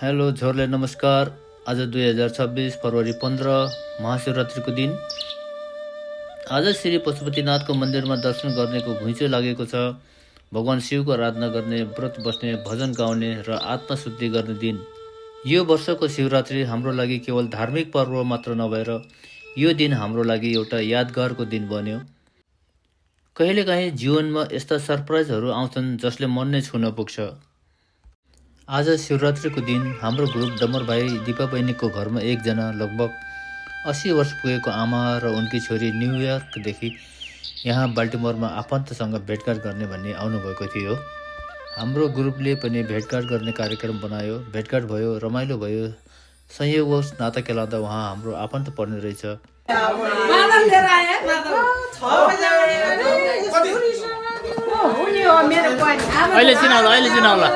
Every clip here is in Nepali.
हेलो झोरले नमस्कार। आज 2026 फरवरी 15 महाशिवरात्रिको दिन। आज श्री पशुपतिनाथको मन्दिरमा दर्शन गर्नेको घुइँचो लागेको छ। भगवान शिवको आराधना गर्ने, व्रत बस्ने, भजन गाउने र आत्मशुद्धि गर्ने दिन। यो वर्षको शिवरात्रि हाम्रो लागि केवल धार्मिक पर्व मात्र नभएर यो दिन हाम्रो लागि एउटा यादगारको दिन बन्यो। कहिलेकाहीँ जीवनमा यस्ता सरप्राइजहरू आउँछन् जसले मन नै छुन पुग्छ। आज शिवरात्रिको दिन हाम्रो ग्रुप डमर भाइ दिपा बहिनीको घरमा एकजना लगभग 80 वर्ष पुगेको आमा र उनकी छोरी न्युयोर्कदेखि यहाँ बाल्टिमोरमा आफन्तसँग भेटघाट गर्ने भन्ने आउनुभएको थियो। हाम्रो ग्रुपले पनि भेटघाट गर्ने कार्यक्रम बनायो। भेटघाट भयो, रमाइलो भयो। संयोगवश नाता केलाउँदा उहाँ हाम्रो आफन्त पर्ने रहेछ। अहिले चिनाउला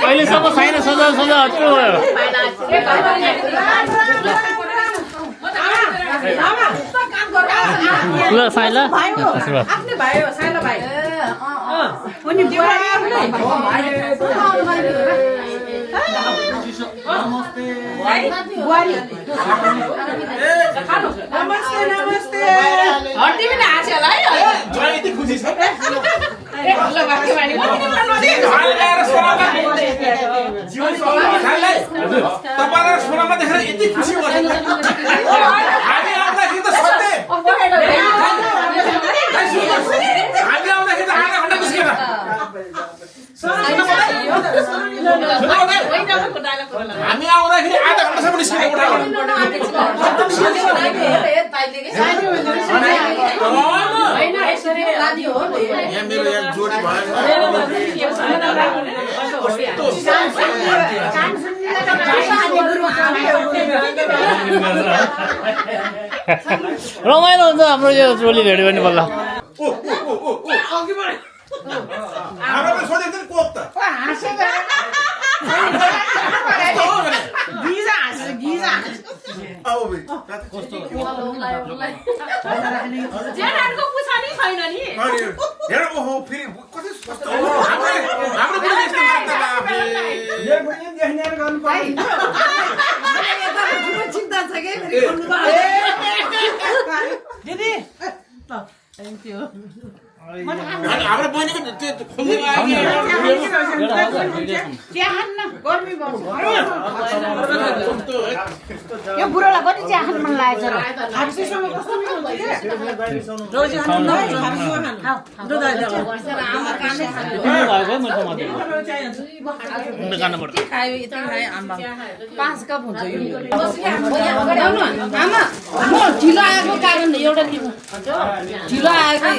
अहिलेसम्म छैन, सजा हट्नु भयो। हामी आउँदाखेरि आधा घण्टासम्म निस्किनु रमाइलो हुन्छ हाम्रो यो चोली भेट्यो भने बल्ल। हाम्रो बहिनीको यो बुढोलाई पनि चिया खान मन लागेको ढिलो आएको कारण एउटा ढिलो आएको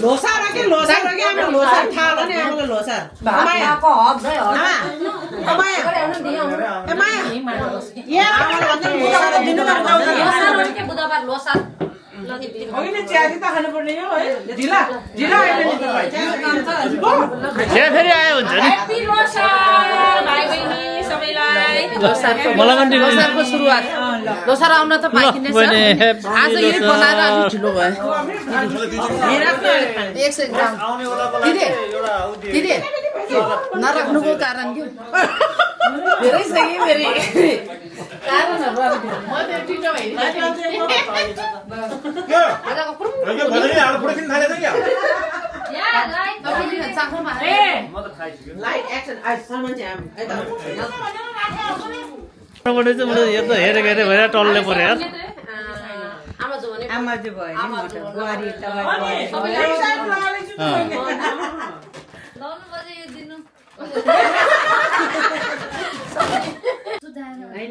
लोसार के लोसार के आमा लोसार थाहा नि आमाको लोसार मायाको हब गए हो माया यहाँ आमाले भन्दा लोसार दिनु पर्छ। लोसार के बुधबार लोसार होइन च्याजी त खानु पर्ने हो है। ढिला ढिला आयो नि फेरि आयो हुन्छ नि। ह्यापी लोसार भाइ बहिनी सबैलाई। लोसारको सुरुवात। लोसार आउन त पाइने छ। आज यो बनाएर अलि ढिलो भयो। एक सय ग्राम दिदी नराख्नुको कारण के धेरै छ कि फेरि कारणहरु हेरेको हेरे भएर टल्ले पऱ्यो यार। आमा चाहिँ भयो नि मोटर बुहारी तपाईँ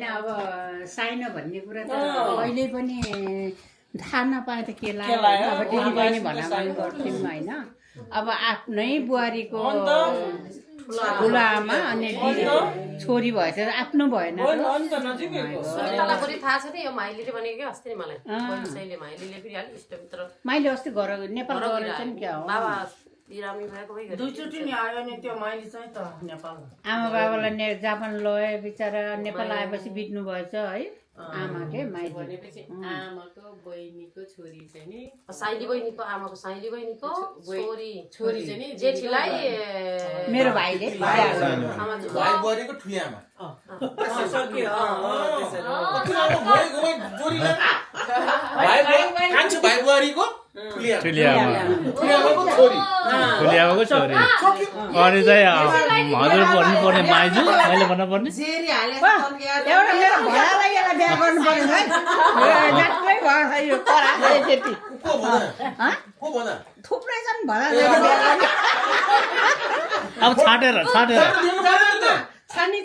होइन अब साइनो भन्ने कुरा त कहिले पनि थाहा नपाए त के लाग्यो अब दिदी बहिनी भनाभन गर्थ्यौँ होइन अब आफ्नै बुहारीको ठुलो आमा अनि दिदी छोरी भएछ आफ्नो भएन सुनितालाई पनि थाहा छ नि यो माइलीले भनेको के अस्ति नि मलाई बहिनीले माइलीले फेरि अलिक इष्टमित्र मैले अस्ति घर नेपाल गएर चाहिँ क्या हो बाबा बिरामी भएको भइ दुईचोटि नि आयो नि त्यो माइली चाहिँ त नेपाल आमा बाबालाई जापान लए बिचरा नेपाल आएपछि बित्नु भएछ है आमा के माइली भनेपछि आमाको बहिनीको छोरी चाहिँ नि साइली बहिनीको आमाको साइली बहिनीको छोरी चाहिँ नि जेठीलाई मेरो भाइले भाइ बुहारीको ठुली आमा भाइ बुहारीको ठुली आमाको छोरी अनि चाहिँ हजुर भन्नुपर्ने माइजू मैले भन्नुपर्ने एउटा मेरो भडालाई यसलाई बिहा गर्नु पर्यो है नाच्नै भयो है यो परा त्यति थुप्रै छन् भडा बिहा गर्ने अब छाटेर छानी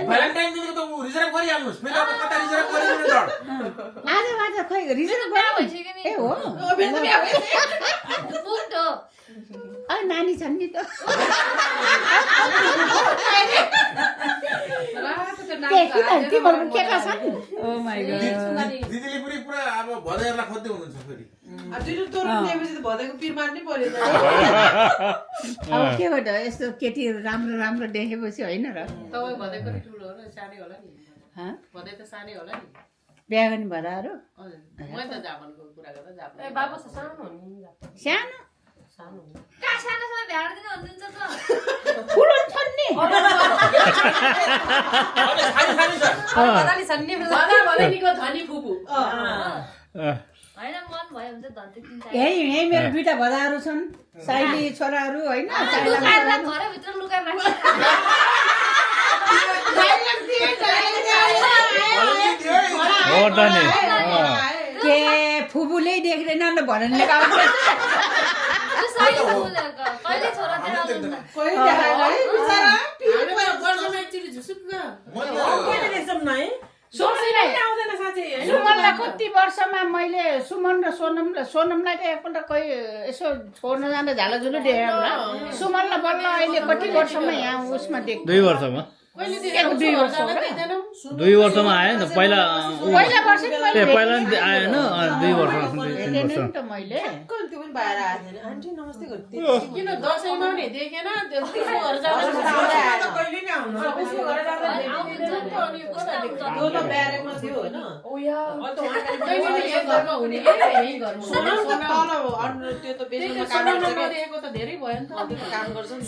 भ्यालेन्टाइन डेको त रिजर्भ गरिहाल्नुहोस् फेरि अब कता रिजर्भ गरिदिनु आज खै रिजर्भ ए हो नानी छन् नि त तिमीहरूको केटा छन् ओ माइ गॉड दिदीले पनि पुरा अब भदैहरूलाई खोज्दै हुनुहुन्छ फेरि अब के गर्दा यस्तो केटीहरू राम्रो राम्रो देखेपछि होइन र तपाईँ भदैको ठुलो हो र सानै होला नि भदै त सानै होला नि बिहा गर्ने भडाहरू म त जापानको कुरा गर्दा जापान ए बाबा सानो हो नि सानो सानो हो ठुलो छन् नि भदैनीको धनी फुपू यही मेरो दुईटा भदाहरू छन् साइली छोराहरू होइन हो त नि के फुपूले देख्दैन ल भनेर सुमनलाई कति वर्षमा मैले सुमन र सोनमलाई त एकपल्ट कोही यसो छोड्न जाँदा झालाझुलो देखेँ होला सुमनलाई बल्ल अहिले कति वर्षमा यहाँ उसमा देख 2 वर्षमा 2 वर्षमा आयो नि त पहिला पहिला आएन 2 वर्षमा मैले किन दसैँमा नि देखेन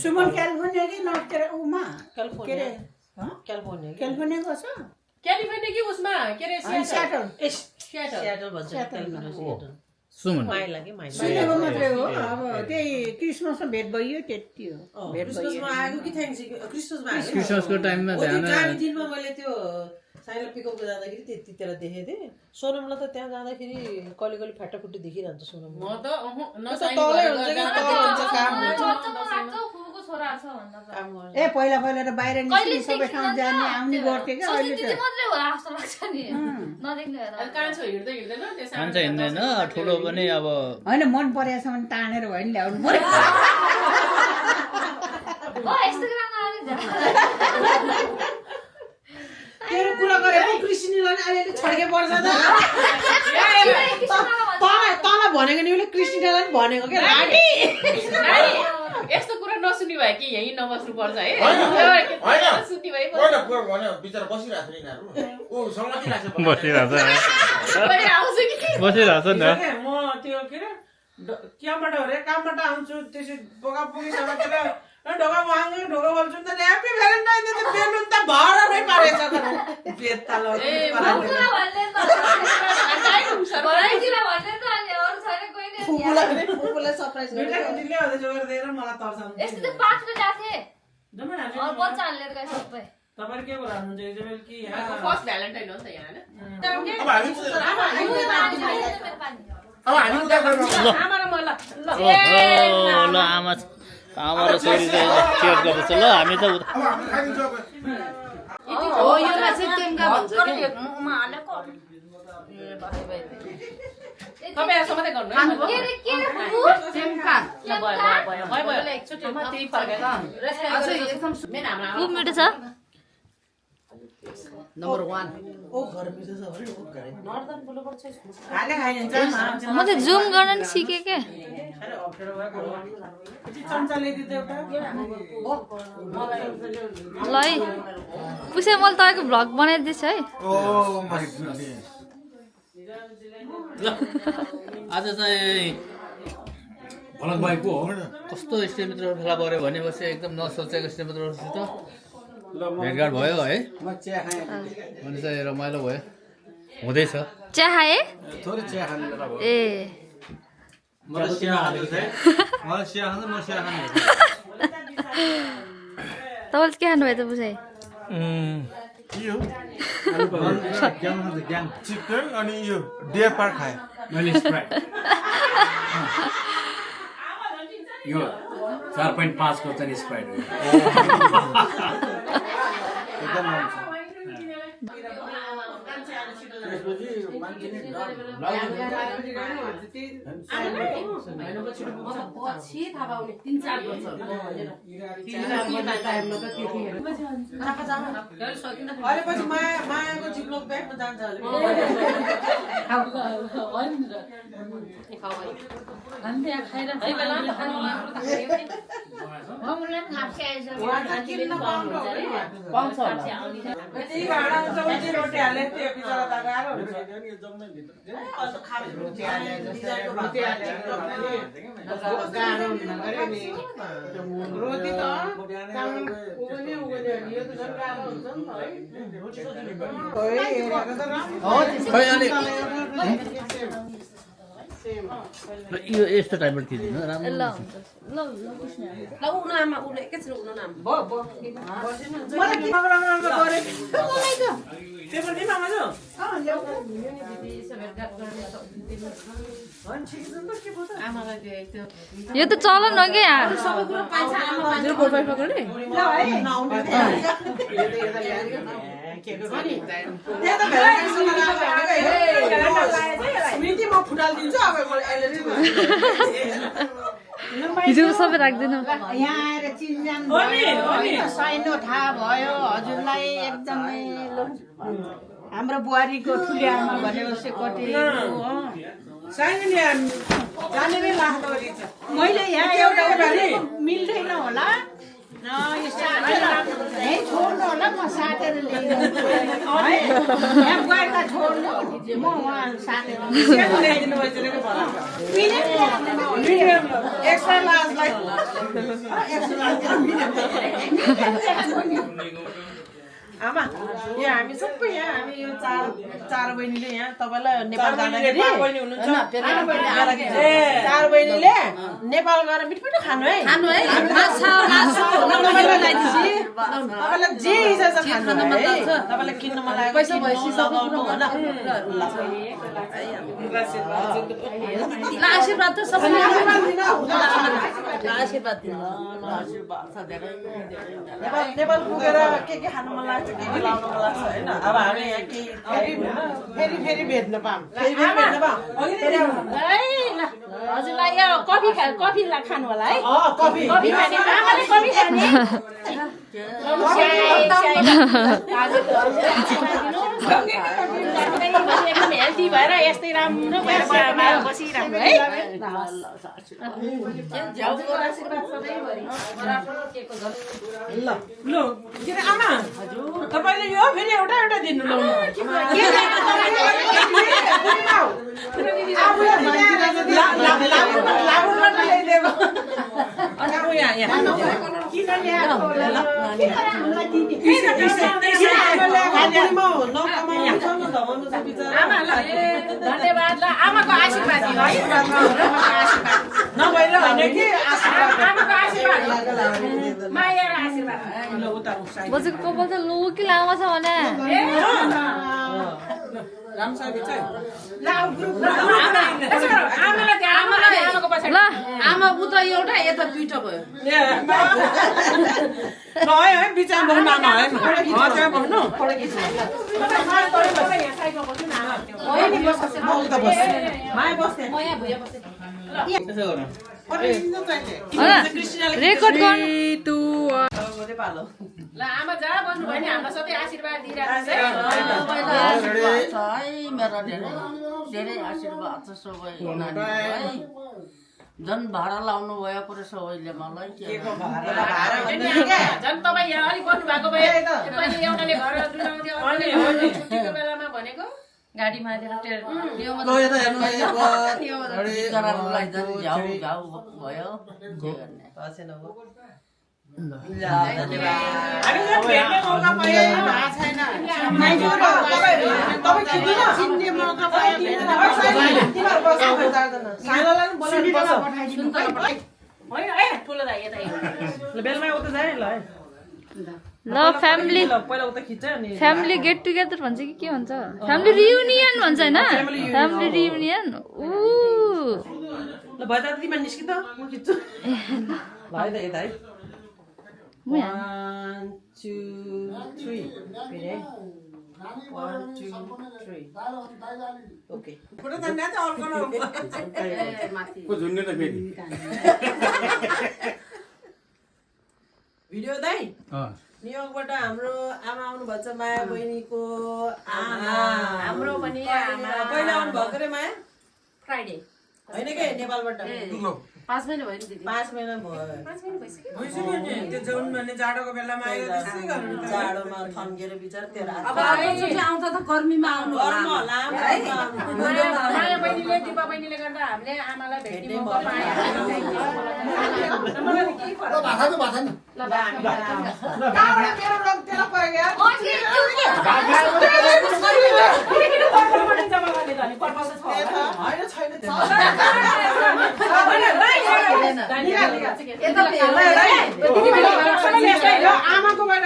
सुमन क्यालिफोर्निया कि नर्थ उमा क्यालिफोर्निया गएको छ क्यालिफोर्निया कि उसमा के अरे स्याटल सुमन सुनेको मात्रै हो अब त्यही क्रिसमसमा भेट भइयो त्यति हो क्रिसमसको टाइममा ध्यान दिनमा मैले त्यो साइला पिकअपको जाँदाखेरि त्यतिखेर देखेँ थिएँ सोनमलाई त त्यहाँ जाँदाखेरि कहिले कहिले फाटाफुट्टी देखिरहन्छ सोनम ए पहिला त बाहिर निस्किने सबै ठाउँ जाने आउने गर्थ्यो क्या अहिले खान्छ हिँड्दैन ठुलो पनि अब होइन मन परेको छ भने तानेर भयो नि ल्याउनु पर्यो तेरो कुरा गरेको कृष्णलाई अलिअलि छड्के पर्छ त तल भनेको नि उसले कृष्णलाई पनि भनेको क्या लाटी यस्तो कुरा नसुन्ने भयो कि यही नबस्नु पर्छ है सुन्ने भए बिचरा बसिरहेको छ यिनीहरू ऊ समातिरहेको छ बसिरहेछ नि म त्यो के अरे क्याबाट हो रे कामबाट आउँछु त्यसै बोका पुगी समातेर ढोका वाङ्गे ढोका बोल्छु त ह्यापी भ्यालेन्टाइन डे त बेलुन त भरमै पारेछ त बेत्ताल फुपूलाई सरप्राइज बेटाको दिले हो त्यसो गर्दैन मलाई तर्साउँछ तपाईहरु के बोलाउनुहुन्छ इजबेल कि फर्स्ट भ्यालेन्टाइन हो नि त यहाँ ल आमा र छोरी चाहिँ केयर गर्दैछ ल हामी त तपाईँहरू मात्रै गर्नु खूप मिठो छ नम्बर 1 ओ घर मिठो छ भने ओ घरै खाने खाइदिन्छ म त जुम गर्न नि सिकेँ के चम्चा ल्याइदिन्छ एउटा ल है पुसे मैले तपाईँको भ्लग बनाइदिएछु है आज चाहिँ भलक भाइको हो कस्तो इष्टमित्रहरू फेला पऱ्यो भनेपछि एकदम नसोचेको इष्टमित्रहरूसित भेटघाट भयो है अनि चाहिँ रमाइलो भयो हुँदैछ चिया खाए थोरै चिया खाने बेला भयो ए मलाई चिया हालेको थिएँ मलाई चिया खान्छ म चिया खाने तपाईँले के खानुभयो त पुसाइ यो ग्याङ चिकन अनि यो डियर पार्क खाएँ मैले स्प्राइट यो 4.5 को चाहिँ स्प्राइट हो एकदम राम्रो छ पछि थाहा पाउने 3-4 वर्ष अहिले पछि मायाको चिप्लो ब्यागमा जान्छ अहिले त्यही भाँडा चौजी रोटी हाले त्यो बिचरा त गाह्रो हुन्छ रोटी त खै अनि यो यस्तो टाइपबाट खिचिदिनु राम्रो ल हुन्छ ल ल उन आमा उले एकैछिन उन नाम पेपर दिनु आमा जो यो त चलन हो कि यहाँ सबै कुरा पाइन्छ आमा हजुर प्रोफाइल पक्र्ने स्मृति म फुटालिदिन्छु अब हिजो सबै राख्दिनँ यहाँ आएर चिनजान भयो साइनो थाहा भयो हजुरलाई एकदमै हाम्रो बुहारीको ठुली आमा भनेपछि कतिको मैले यहाँ एउटा मिल्दैन होला छोड्नु होला म साटेर ल्याइदिन्छु यहाँ बुहारीलाई छोड्नु म उहाँ साटेर एक्स्ट्रा लाजलाई आमा यहाँ हामी सबै यहाँ हामी यो चार बहिनीले यहाँ तपाईँलाई नेपाल जाँदाखेरि चार बहिनीले नेपाल गएर मिठो मिठो खानु है तपाईँलाई जे इच्छा छ खानु तपाईँलाई किन्न मन लागेको पैसा भएपछि लगाउनु होइन आशीर्वाद त सबैले आशीर्वाद नेपाल पुगेर के खानु मन लाग्छ के लाउनु मन लाग्छ होइन अब हामी यहाँ फेरि भेट्न पाऊँ हजुरलाई यो कफी खानु होला है कफी कफी खाने आमाले कफी खाने एकदम हेल्दी भएर यस्तै राम्रो बसिरहनु है ल के अरे आमा तपाईँले यो फेरि एउटा एउटा दिनु धन्यवाद ल आमाको आशीर्वाद दिनु है नभएर होइन कि आमाको आशीर्वाद माया र आशीर्वाद बजेको कपाल त लो कि लामो छ भने रामसाहेब चाहिँ ल आमा उ त एउटा यता दुईटा भयो नआयो है बिचमा बस्नु आमा है त्यहाँ बस्नु माया बस्ने रेकर्ड गर्नु ल आमा जहाँ बस्नु भयो नि हामीलाई सधैँ आशीर्वाद दिइरहेको छ है मेरो धेरै धेरै आशीर्वाद छ सबै नानीहरूलाई है झन् भाडा लाउनु भयो पुरै सबैले मलाई के झन् तपाईँ यहाँ अलिक बस्नु भएको भए पहिले एउटाले घर डुलाउँथ्यो अर्कोले छुट्टीको बेलामा भनेको गाडीमा बिचराहरूलाई झन् झ्याउ झ्याउ भयो के गर्ने हामीलाई भेट्ने मौका पाए छैन चिन्ने मौका पाए ठुलो दाइ यता बेलमा उता जाए ल है ल फ्यामिली पहिला उता खिच्छ अनि फ्यामिली गेट टुगेदर भन्छ कि के भन्छ फ्यामिली रियुनियन भन्छ हैन फ्यामिली रियुनियन ऊ ल भयो त तिमीमा निस्कि त म खिच्छु ल है त यता है 1 2 3 फेरि है 1 2 3 ओके फोटो तान्ने त अर्को न को झुन्ने त फेरि भिडियो दाइ न्युयोर्कबाट हाम्रो आमा आउनु भएको छ माया बहिनीको आमा हाम्रो पनि आमा कहिले आउनु भएको रे माया फ्राइडे होइन के नेपालबाट 5 महिना भयो नि दिदी 5 महिना भयो भइसक्यो नि त्यो जाउन भन्ने जाडोको बेलामा आयो त्यसै गर्नु त जाडोमा थन्केर बिचार तेरा अब आउँछ त गर्मीमा आउनु होला माया बहिनीले दिपा बहिनीले गर्दा हामीले आमालाई भेट्ने मौका पायौँ मेरो रङ तेल पर्यो आमाकोबाट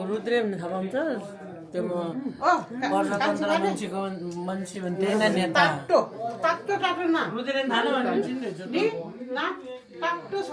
रुद्रे भन्ने थाहा पाउँछ त्यो म गणतन्त्र मान्छेको मान्छे भन्थे न नेता रुद्रेन थाहा नभने चिन्नुहुन्छ नि टाक्टो छ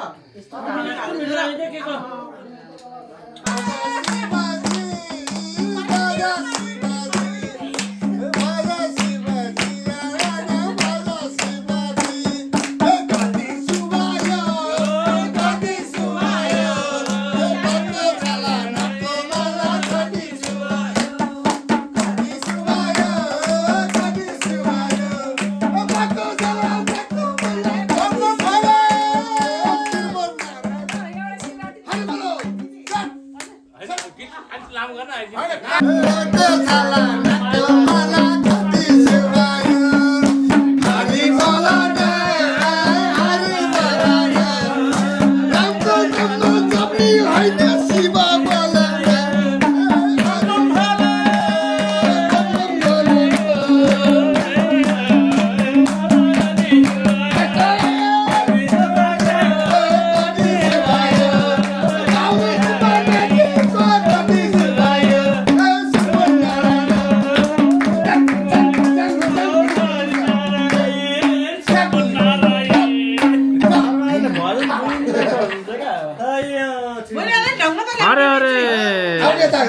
यता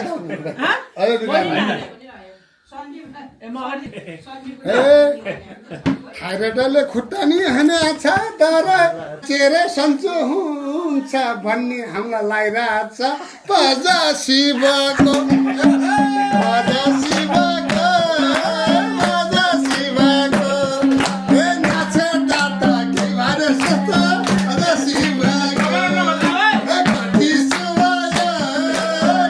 अरे खाइरटले खुट्टा नि हानेछ तर चेरे सन्चो हुन्छ भन्ने हामीलाई लागिरहेछ भजा शिवको भजा शिवको भजा शिवको ए नाचे दाता के भरे सस्तो भजा शिवको कति सुवायो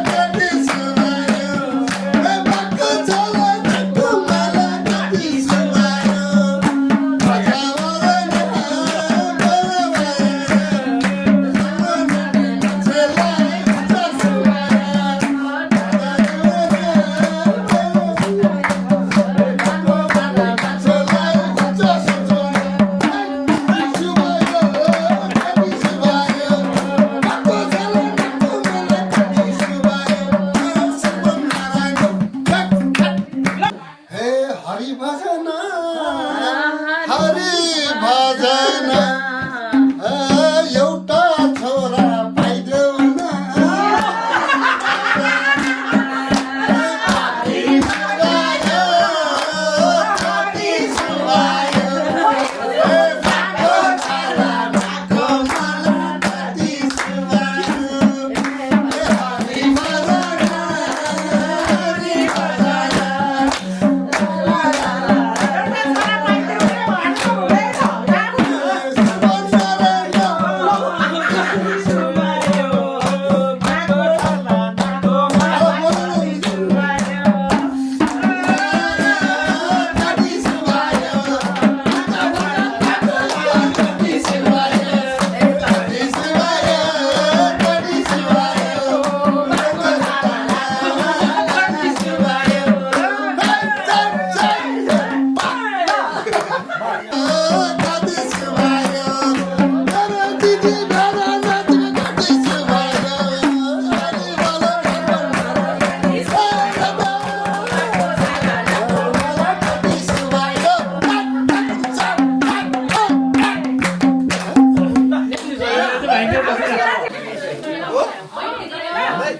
कति सुवायो ए बाको चला तुमला कति सुवायो भजा हे हरि भजन एउटा छोरा पाइदेऊ न कति सुवायो ए बाको छाला बाको माला कति सुवायो ए हरि भजन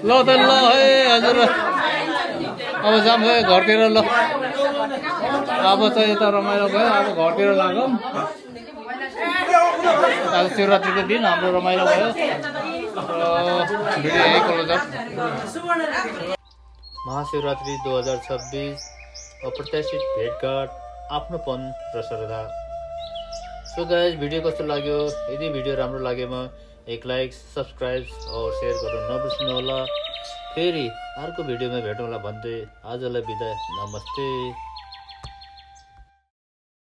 ल त ल है हजुर अब जाम है घरतिर ल अब चाहिँ यता रमाइलो भयो अब घरतिर लागौँ आज शिवरात्रिको दिन हाम्रो रमाइलो भयो भिडियो यही क्लोज अप महाशिवरात्रि 2026 अप्रत्याशित भेटघाट आफ्नोपन र श्रद्धा। सो गाइज भिडियो कस्तो लाग्यो यदि भिडियो राम्रो लागेमा एक लाइक सब्सक्राइब और शेयर गर्नु नबिर्सनु होला। फेरि अर्को भिडियोमा भेटौँला भन्दै आजलाई बिदा नमस्ते।